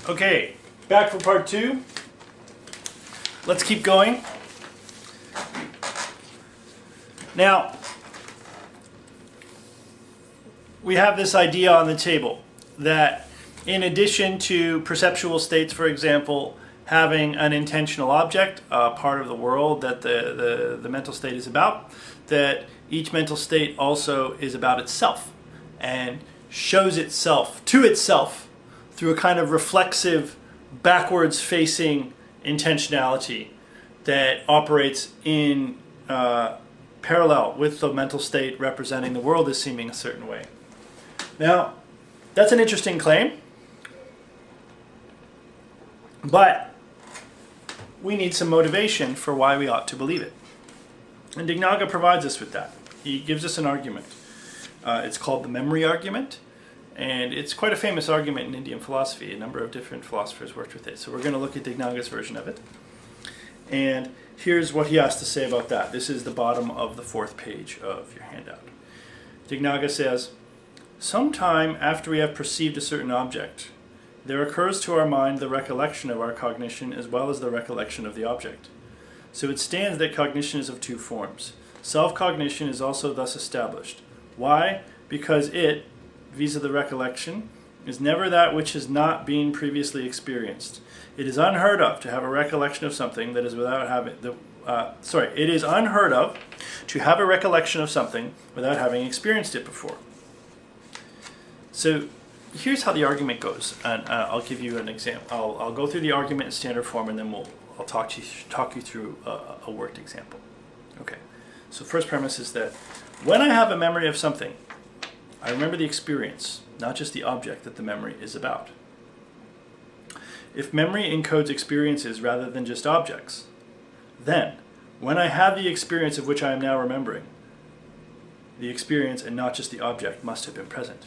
Okay, back for part 2. Let's keep going. Now, we have this idea on the table that in addition to perceptual states, for example, having an intentional object, part of the world that the mental state is about, that each mental state also is about itself and shows itself to itself through a kind of reflexive, backwards-facing intentionality that operates in parallel with the mental state representing the world as seeming a certain way. Now, that's an interesting claim, but we need some motivation for why we ought to believe it. And Dignaga provides us with that. He gives us an argument. It's called the memory argument, and it's quite a famous argument in Indian philosophy. A number of different philosophers worked with it. So we're going to look at Dignaga's version of it. And here's what he has to say about that. This is the bottom of the 4th page of your handout. Dignaga says, "Sometime after we have perceived a certain object, there occurs to our mind the recollection of our cognition as well as the recollection of the object. So it stands that cognition is of 2 forms. Self-cognition is also thus established. Why? Because it, vis-a the recollection, is never that which has not been previously experienced. It is unheard of to have a recollection of something that is without having it is unheard of to have a recollection of something without having experienced it before." So here's how the argument goes, and I'll give you an example. I'll go through the argument in standard form, and then I'll talk you through a worked example. Okay. So first premise is that when I have a memory of something, I remember the experience, not just the object that the memory is about. If memory encodes experiences rather than just objects, then when I have the experience of which I am now remembering, the experience and not just the object must have been present.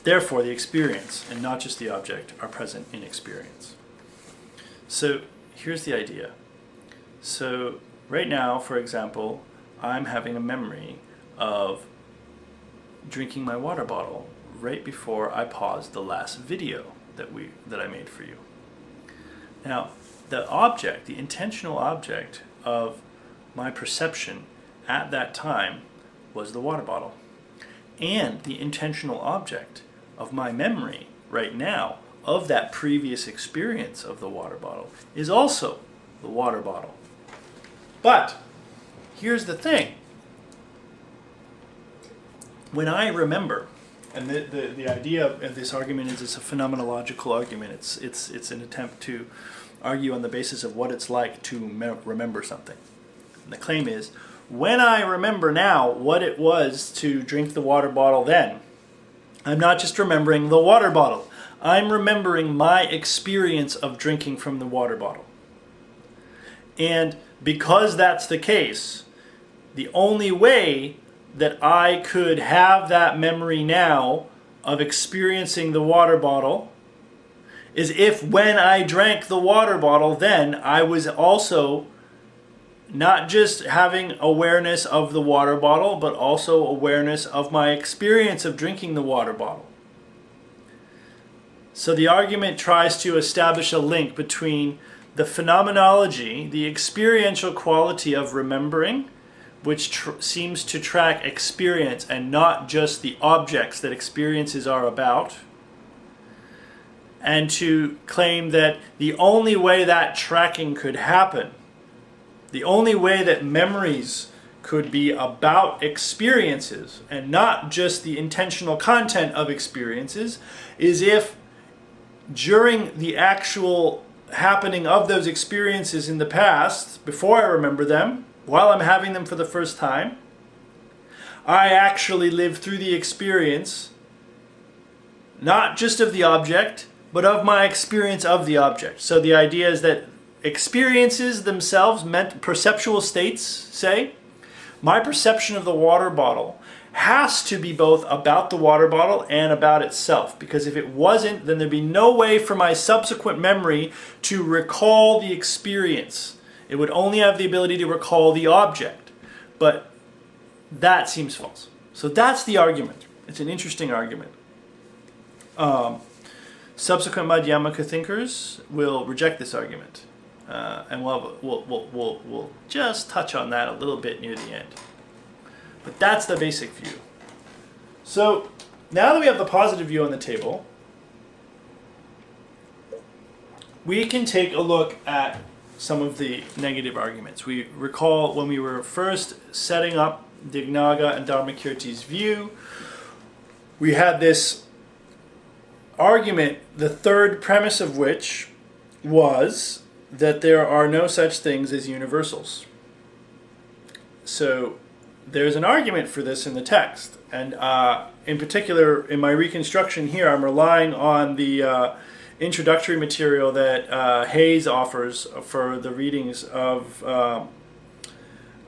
Therefore, the experience and not just the object are present in experience. So here's the idea. So right now, for example, I'm having a memory of drinking my water bottle right before I paused the last video that I made for you. Now, the object, the intentional object of my perception at that time was the water bottle. And the intentional object of my memory right now of that previous experience of the water bottle is also the water bottle. But here's the thing. When I remember, and the idea of this argument is it's a phenomenological argument. It's an attempt to argue on the basis of what it's like to remember something. And the claim is, when I remember now what it was to drink the water bottle then, I'm not just remembering the water bottle. I'm remembering my experience of drinking from the water bottle. And because that's the case, the only way that I could have that memory now of experiencing the water bottle is if when I drank the water bottle then I was also not just having awareness of the water bottle, but also awareness of my experience of drinking the water bottle. So the argument tries to establish a link between the phenomenology, the experiential quality of remembering, which seems to track experience and not just the objects that experiences are about, and to claim that the only way that tracking could happen, the only way that memories could be about experiences and not just the intentional content of experiences, is if during the actual happening of those experiences in the past, before I remember them, while I'm having them for the first time, I actually live through the experience, not just of the object, but of my experience of the object. So the idea is that experiences themselves, perceptual states, say, my perception of the water bottle has to be both about the water bottle and about itself. Because if it wasn't, then there'd be no way for my subsequent memory to recall the experience. It would only have the ability to recall the object. But that seems false. So that's the argument. It's an interesting argument. Subsequent Madhyamaka thinkers will reject this argument. And we'll just touch on that a little bit near the end. But that's the basic view. So now that we have the positive view on the table, we can take a look at some of the negative arguments. We recall when we were first setting up Dignaga and Dharmakirti's view, we had this argument, the third premise of which was that there are no such things as universals. So there's an argument for this in the text, and in particular in my reconstruction here I'm relying on the introductory material that Hayes offers for the readings of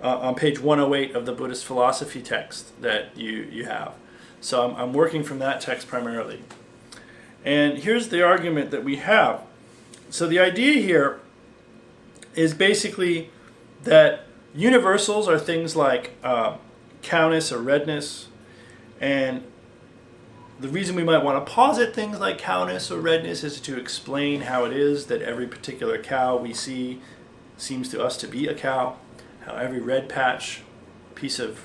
on page 108 of the Buddhist philosophy text that you have. So I'm working from that text primarily. And here's the argument that we have. So the idea here is basically that universals are things like cowness or redness, and the reason we might want to posit things like cowness or redness is to explain how it is that every particular cow we see seems to us to be a cow, how every red patch, piece of,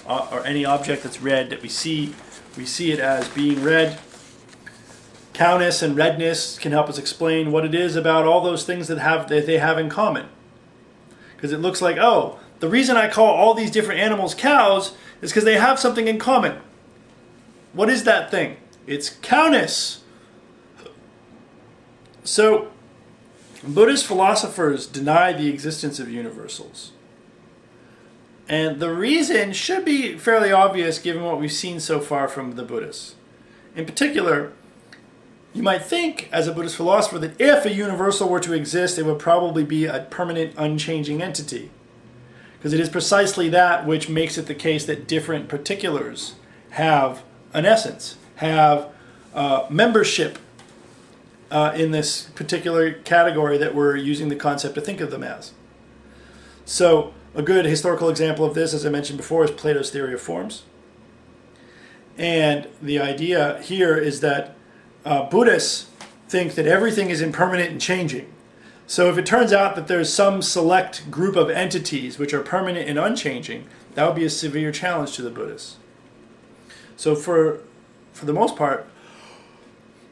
or any object that's red that we see it as being red. Cowness and redness can help us explain what it is about all those things that they have in common. Because it looks like, oh, the reason I call all these different animals cows is because they have something in common. What is that thing? It's cowness. So, Buddhist philosophers deny the existence of universals. And the reason should be fairly obvious given what we've seen so far from the Buddhists. In particular, you might think, as a Buddhist philosopher, that if a universal were to exist, it would probably be a permanent, unchanging entity. Because it is precisely that which makes it the case that different particulars have an essence, have membership in this particular category that we're using the concept to think of them as. So, a good historical example of this, as I mentioned before, is Plato's theory of forms. And the idea here is that Buddhists think that everything is impermanent and changing. So if it turns out that there's some select group of entities which are permanent and unchanging, that would be a severe challenge to the Buddhists. So for the most part,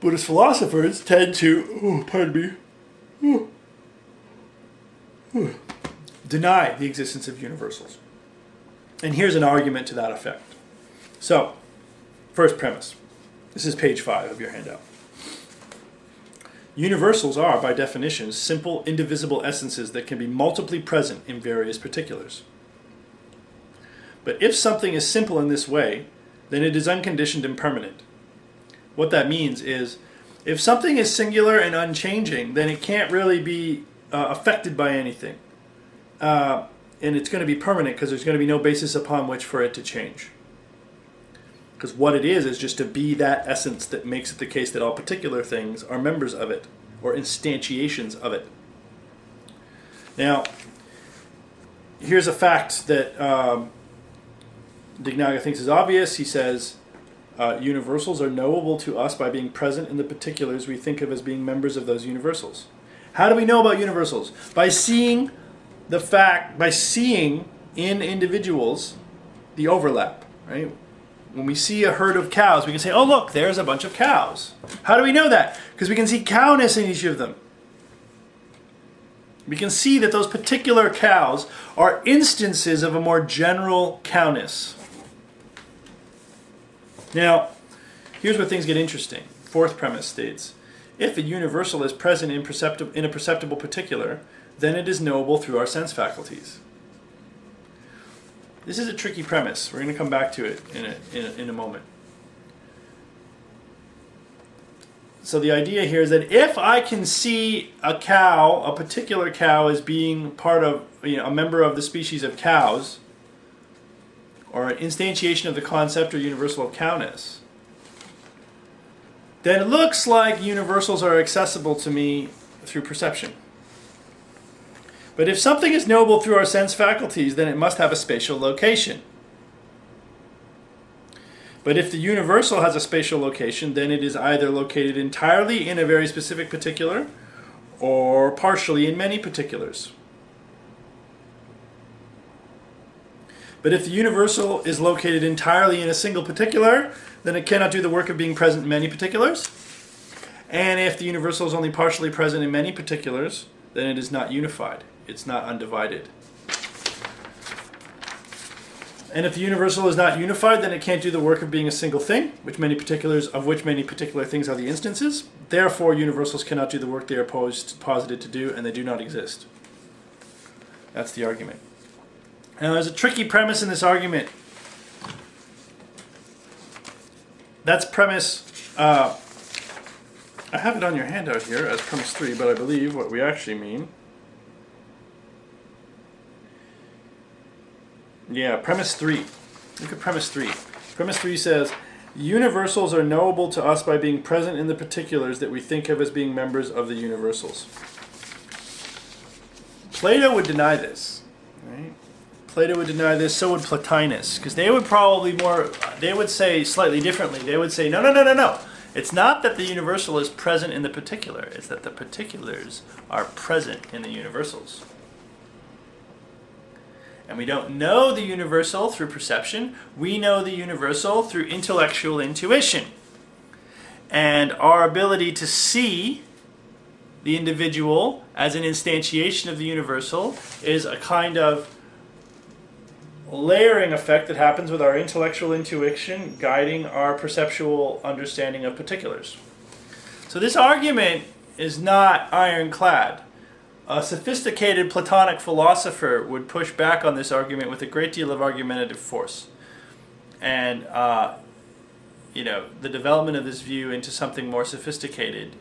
Buddhist philosophers tend to, deny the existence of universals. And here's an argument to that effect. So, first premise. This is page 5 of your handout. Universals are, by definition, simple, indivisible essences that can be multiply present in various particulars. But if something is simple in this way, then it is unconditioned and permanent. What that means is, if something is singular and unchanging, then it can't really be affected by anything. And it's going to be permanent because there's going to be no basis upon which for it to change. Because what it is just to be that essence that makes it the case that all particular things are members of it, or instantiations of it. Now, here's a fact that Dignaga thinks is obvious. He says, universals are knowable to us by being present in the particulars we think of as being members of those universals. How do we know about universals? By seeing in individuals the overlap, right? When we see a herd of cows, we can say, oh look, there's a bunch of cows. How do we know that? Because we can see cowness in each of them. We can see that those particular cows are instances of a more general cowness. Now, here's where things get interesting. Fourth premise states, if a universal is present in a perceptible particular, then it is knowable through our sense faculties. This is a tricky premise. We're going to come back to it in a moment. So the idea here is that if I can see a cow, a particular cow, as being part of, a member of the species of cows, or an instantiation of the concept or universal of cowness, then it looks like universals are accessible to me through perception. But if something is knowable through our sense faculties, then it must have a spatial location. But if the universal has a spatial location, then it is either located entirely in a very specific particular or partially in many particulars. But if the universal is located entirely in a single particular, then it cannot do the work of being present in many particulars. And if the universal is only partially present in many particulars, then it is not unified. It's not undivided. And if the universal is not unified, then it can't do the work of being a single thing, of which many particular things are the instances. Therefore, universals cannot do the work they are posited to do, and they do not exist. That's the argument. Now, there's a tricky premise in this argument. That's premise... I have it on your handout here as premise 3, but I believe what we actually mean... Yeah, premise 3. Look at premise 3. Premise 3 says, universals are knowable to us by being present in the particulars that we think of as being members of the universals. Plato would deny this. Right? Plato would deny this, so would Plotinus, because they would say slightly differently. They would say, no. It's not that the universal is present in the particular. It's that the particulars are present in the universals. And we don't know the universal through perception. We know the universal through intellectual intuition. And our ability to see the individual as an instantiation of the universal is a kind of layering effect that happens with our intellectual intuition guiding our perceptual understanding of particulars. So this argument is not ironclad. A sophisticated Platonic philosopher would push back on this argument with a great deal of argumentative force. And, the development of this view into something more sophisticated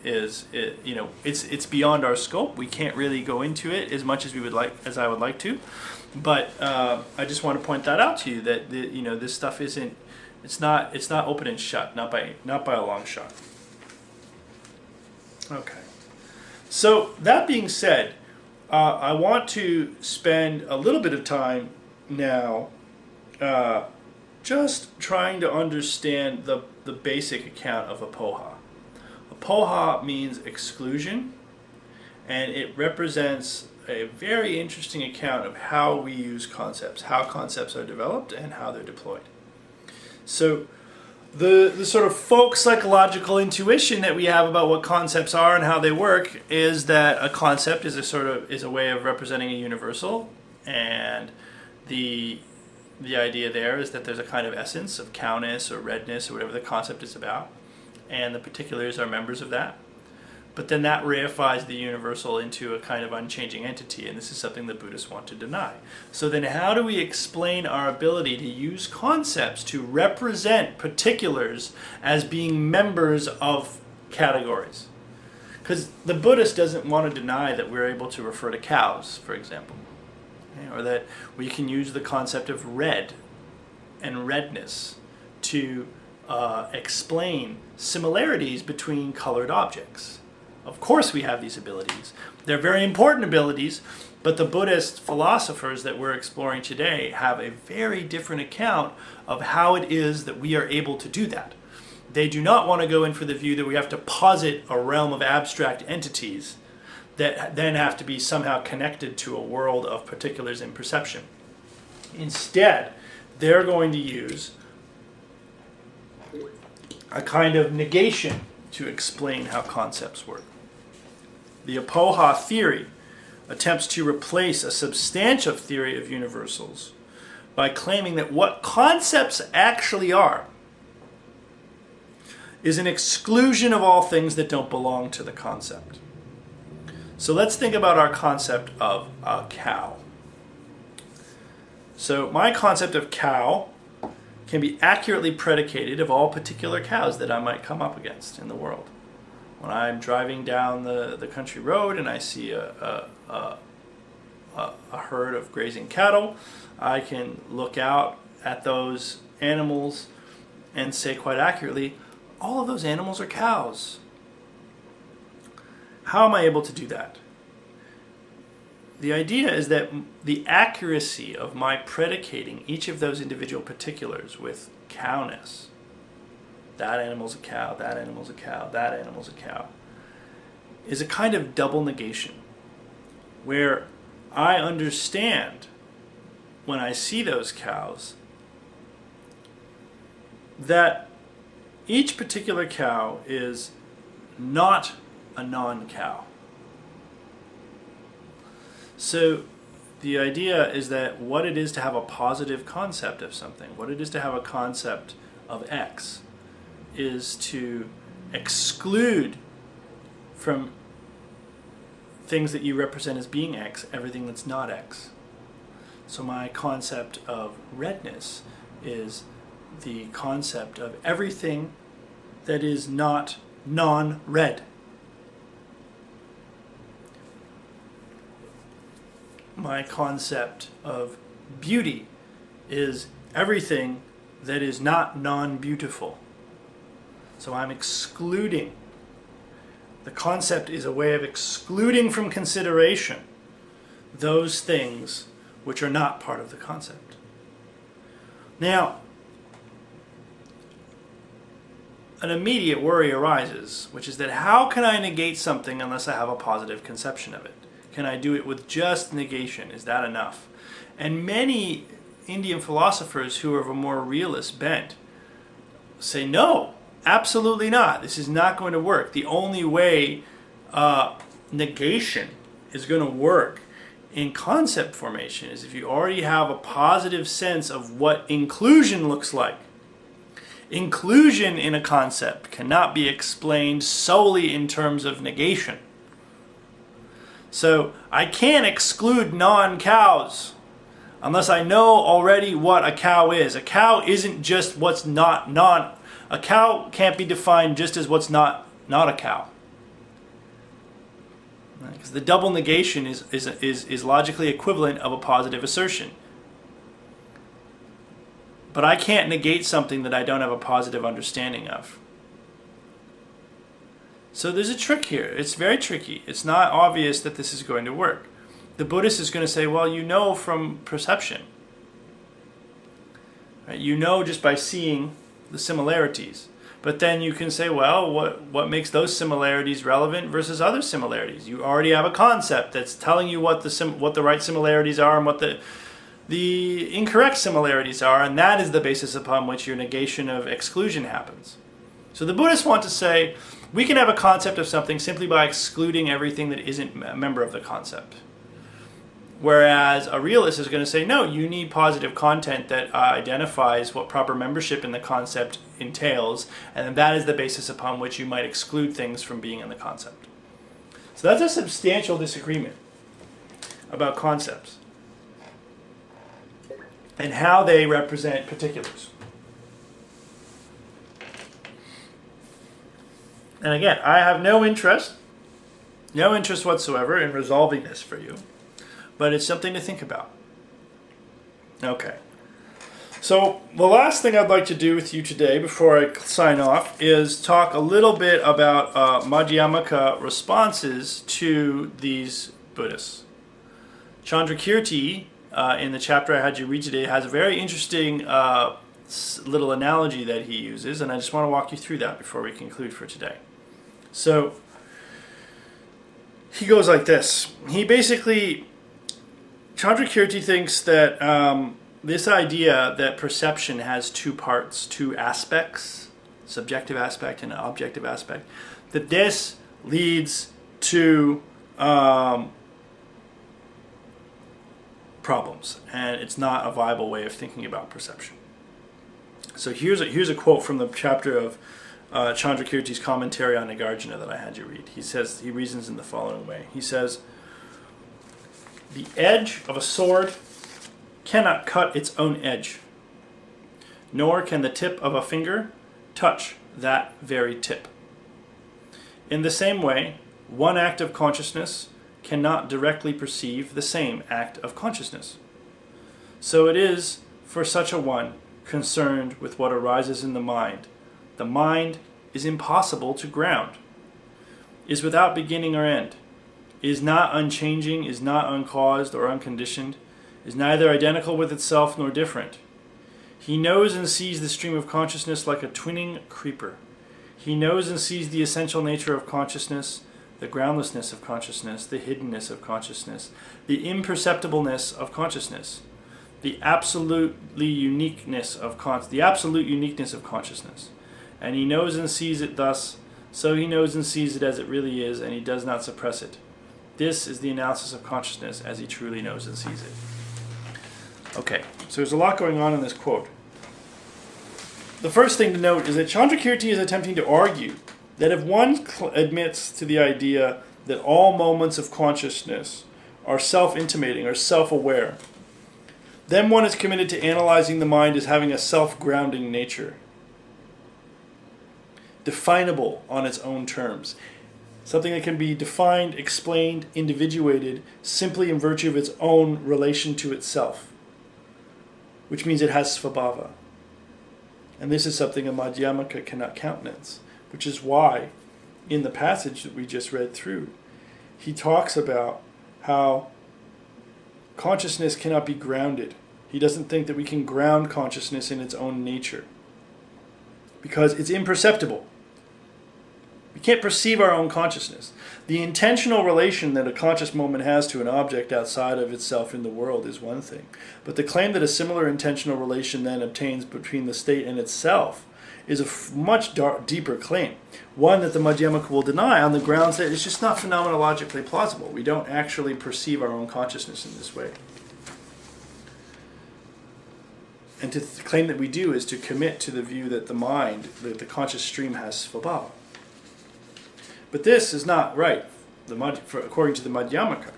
it's beyond our scope. We can't really go into it as much as I would like to. But I just want to point that out to you that this stuff it's not open and shut, not by a long shot. Okay. So that being said, I want to spend a little bit of time now just trying to understand the basic account of apoha. Apoha means exclusion, and it represents a very interesting account of how we use concepts, how concepts are developed, and how they're deployed. So the sort of folk psychological intuition that we have about what concepts are and how they work is that a concept is a way of representing a universal, and the idea there is that there's a kind of essence of cowness or redness or whatever the concept is about, and the particulars are members of that. But then that reifies the universal into a kind of unchanging entity, and this is something that Buddhists want to deny. So then how do we explain our ability to use concepts to represent particulars as being members of categories? Because the Buddhist doesn't want to deny that we're able to refer to cows, for example, or that we can use the concept of red and redness to explain similarities between colored objects. Of course we have these abilities. They're very important abilities, but the Buddhist philosophers that we're exploring today have a very different account of how it is that we are able to do that. They do not want to go in for the view that we have to posit a realm of abstract entities that then have to be somehow connected to a world of particulars in perception. Instead, they're going to use a kind of negation to explain how concepts work. The apoha theory attempts to replace a substantive theory of universals by claiming that what concepts actually are is an exclusion of all things that don't belong to the concept. So let's think about our concept of a cow. So my concept of cow can be accurately predicated of all particular cows that I might come up against in the world. When I'm driving down the country road and I see a herd of grazing cattle, I can look out at those animals and say quite accurately, all of those animals are cows. How am I able to do that? The idea is that the accuracy of my predicating each of those individual particulars with cowness. That animal's a cow, that animal's a cow, that animal's a cow, is a kind of double negation, where I understand when I see those cows that each particular cow is not a non-cow. So the idea is that what it is to have a positive concept of something, what it is to have a concept of X, is to exclude from things that you represent as being X everything that's not X. So my concept of redness is the concept of everything that is not non-red. My concept of beauty is everything that is not non-beautiful. So I'm excluding. The concept is a way of excluding from consideration those things which are not part of the concept. Now, an immediate worry arises, which is that how can I negate something unless I have a positive conception of it? Can I do it with just negation? Is that enough? And many Indian philosophers who are of a more realist bent say, no, absolutely not. This is not going to work. The only way negation is going to work in concept formation is if you already have a positive sense of what inclusion looks like. Inclusion in a concept cannot be explained solely in terms of negation. So I can't exclude non-cows unless I know already what a cow is. A cow isn't just what's not a cow can't be defined just as what's not a cow. Because the double negation is logically equivalent of a positive assertion. But I can't negate something that I don't have a positive understanding of. So there's a trick here. It's very tricky. It's not obvious that this is going to work. The Buddhist is going to say, well, you know from perception. Right? You know just by seeing the similarities. But then you can say, well, what makes those similarities relevant versus other similarities? You already have a concept that's telling you what the right similarities are and what the incorrect similarities are, and that is the basis upon which your negation of exclusion happens. So the Buddhists want to say, we can have a concept of something simply by excluding everything that isn't a member of the concept. Whereas a realist is going to say, no, you need positive content that identifies what proper membership in the concept entails, and that is the basis upon which you might exclude things from being in the concept. So that's a substantial disagreement about concepts and how they represent particulars. And again, I have no interest whatsoever in resolving this for you, but it's something to think about. Okay. So the last thing I'd like to do with you today before I sign off is talk a little bit about Madhyamaka responses to these Buddhists. Chandrakirti, in the chapter I had you read today, has a very interesting little analogy that he uses, and I just want to walk you through that before we conclude for today. So he goes like this. Chandrakirti thinks that this idea that perception has two parts, two aspects, subjective aspect and an objective aspect, that this leads to problems, and it's not a viable way of thinking about perception. So here's a quote from the chapter of Chandrakirti's commentary on Nagarjuna that I had you read. He reasons in the following way. He says, the edge of a sword cannot cut its own edge, nor can the tip of a finger touch that very tip. In the same way, one act of consciousness cannot directly perceive the same act of consciousness. So it is for such a one concerned with what arises in the mind. The mind is impossible to ground, is without beginning or end, is not unchanging, is not uncaused or unconditioned, is neither identical with itself nor different. He knows and sees the stream of consciousness like a twinning creeper. He knows and sees the essential nature of consciousness, the groundlessness of consciousness, the hiddenness of consciousness, the imperceptibleness of consciousness, the absolute uniqueness of consciousness. And he knows and sees it thus, so he knows and sees it as it really is, and he does not suppress it. This is the analysis of consciousness as he truly knows and sees it. Okay, so there's a lot going on in this quote. The first thing to note is that Chandrakirti is attempting to argue that if one admits to the idea that all moments of consciousness are self-intimating or self-aware, then one is committed to analyzing the mind as having a self-grounding nature, definable on its own terms, something that can be defined, explained, individuated simply in virtue of its own relation to itself, which means it has svabhava. And this is something a Madhyamaka cannot countenance, which is why in the passage that we just read through, he talks about how consciousness cannot be grounded. He doesn't think that we can ground consciousness in its own nature because it's imperceptible. We can't perceive our own consciousness. The intentional relation that a conscious moment has to an object outside of itself in the world is one thing. But the claim that a similar intentional relation then obtains between the state and itself is a much deeper claim. One that the Madhyamaka will deny on the grounds that it's just not phenomenologically plausible. We don't actually perceive our own consciousness in this way. And to claim that we do is to commit to the view that the mind, that the conscious stream has svabhava. But this is not right, according to the Madhyamaka.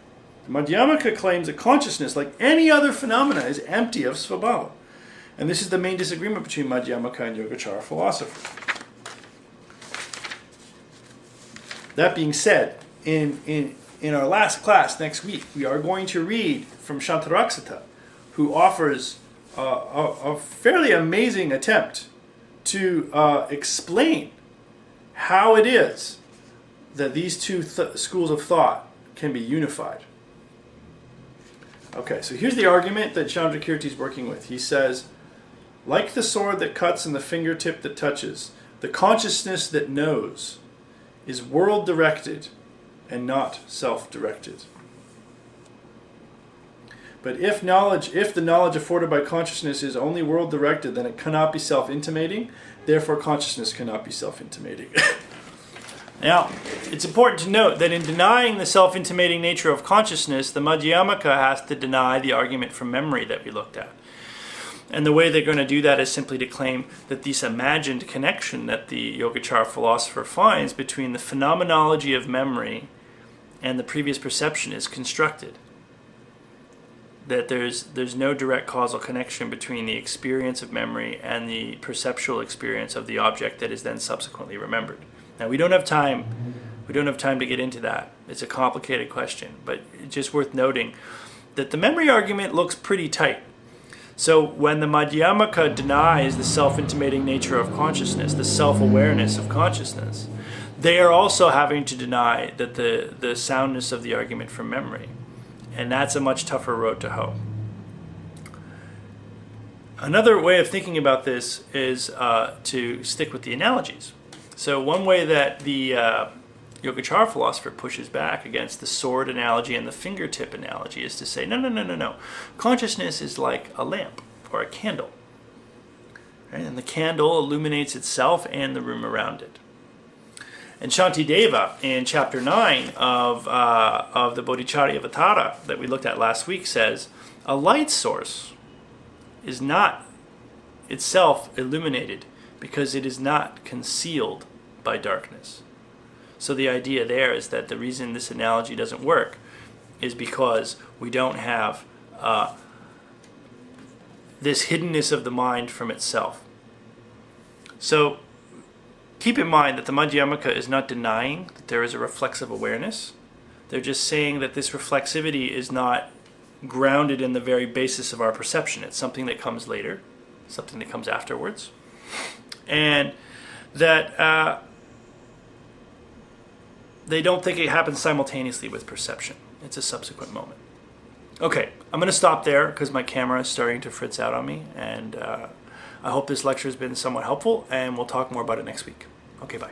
The Madhyamaka claims that consciousness, like any other phenomena, is empty of svabhava. And this is the main disagreement between Madhyamaka and Yogacara philosophers. That being said, in our last class next week, we are going to read from Shantaraksita, who offers a fairly amazing attempt to explain how it is that these two schools of thought can be unified. Okay, so here's the argument that Chandrakirti is working with. He says, like the sword that cuts and the fingertip that touches, the consciousness that knows is world-directed and not self-directed. But if the knowledge afforded by consciousness is only world-directed, then it cannot be self-intimating, therefore consciousness cannot be self-intimating. Now, it's important to note that in denying the self-intimating nature of consciousness, the Madhyamaka has to deny the argument from memory that we looked at. And the way they're going to do that is simply to claim that this imagined connection that the Yogacara philosopher finds between the phenomenology of memory and the previous perception is constructed. That there's no direct causal connection between the experience of memory and the perceptual experience of the object that is then subsequently remembered. Now, we don't have time to get into that. It's a complicated question, but it's just worth noting that the memory argument looks pretty tight. So when the Madhyamaka denies the self-intimating nature of consciousness, the self-awareness of consciousness, they are also having to deny that the soundness of the argument from memory. And that's a much tougher road to hoe. Another way of thinking about this is to stick with the analogies. So one way that the Yogacara philosopher pushes back against the sword analogy and the fingertip analogy is to say, no. Consciousness is like a lamp or a candle. Right? And the candle illuminates itself and the room around it. And Shantideva, in chapter 9 of the Bodhicharyavatara that we looked at last week, says, a light source is not itself illuminated because it is not concealed by darkness. So the idea there is that the reason this analogy doesn't work is because we don't have this hiddenness of the mind from itself. So keep in mind that the Madhyamaka is not denying that there is a reflexive awareness. They're just saying that this reflexivity is not grounded in the very basis of our perception. It's something that comes later, something that comes afterwards. And that they don't think it happens simultaneously with perception. It's a subsequent moment. Okay, I'm going to stop there because my camera is starting to fritz out on me, and I hope this lecture has been somewhat helpful, and we'll talk more about it next week. Okay, bye.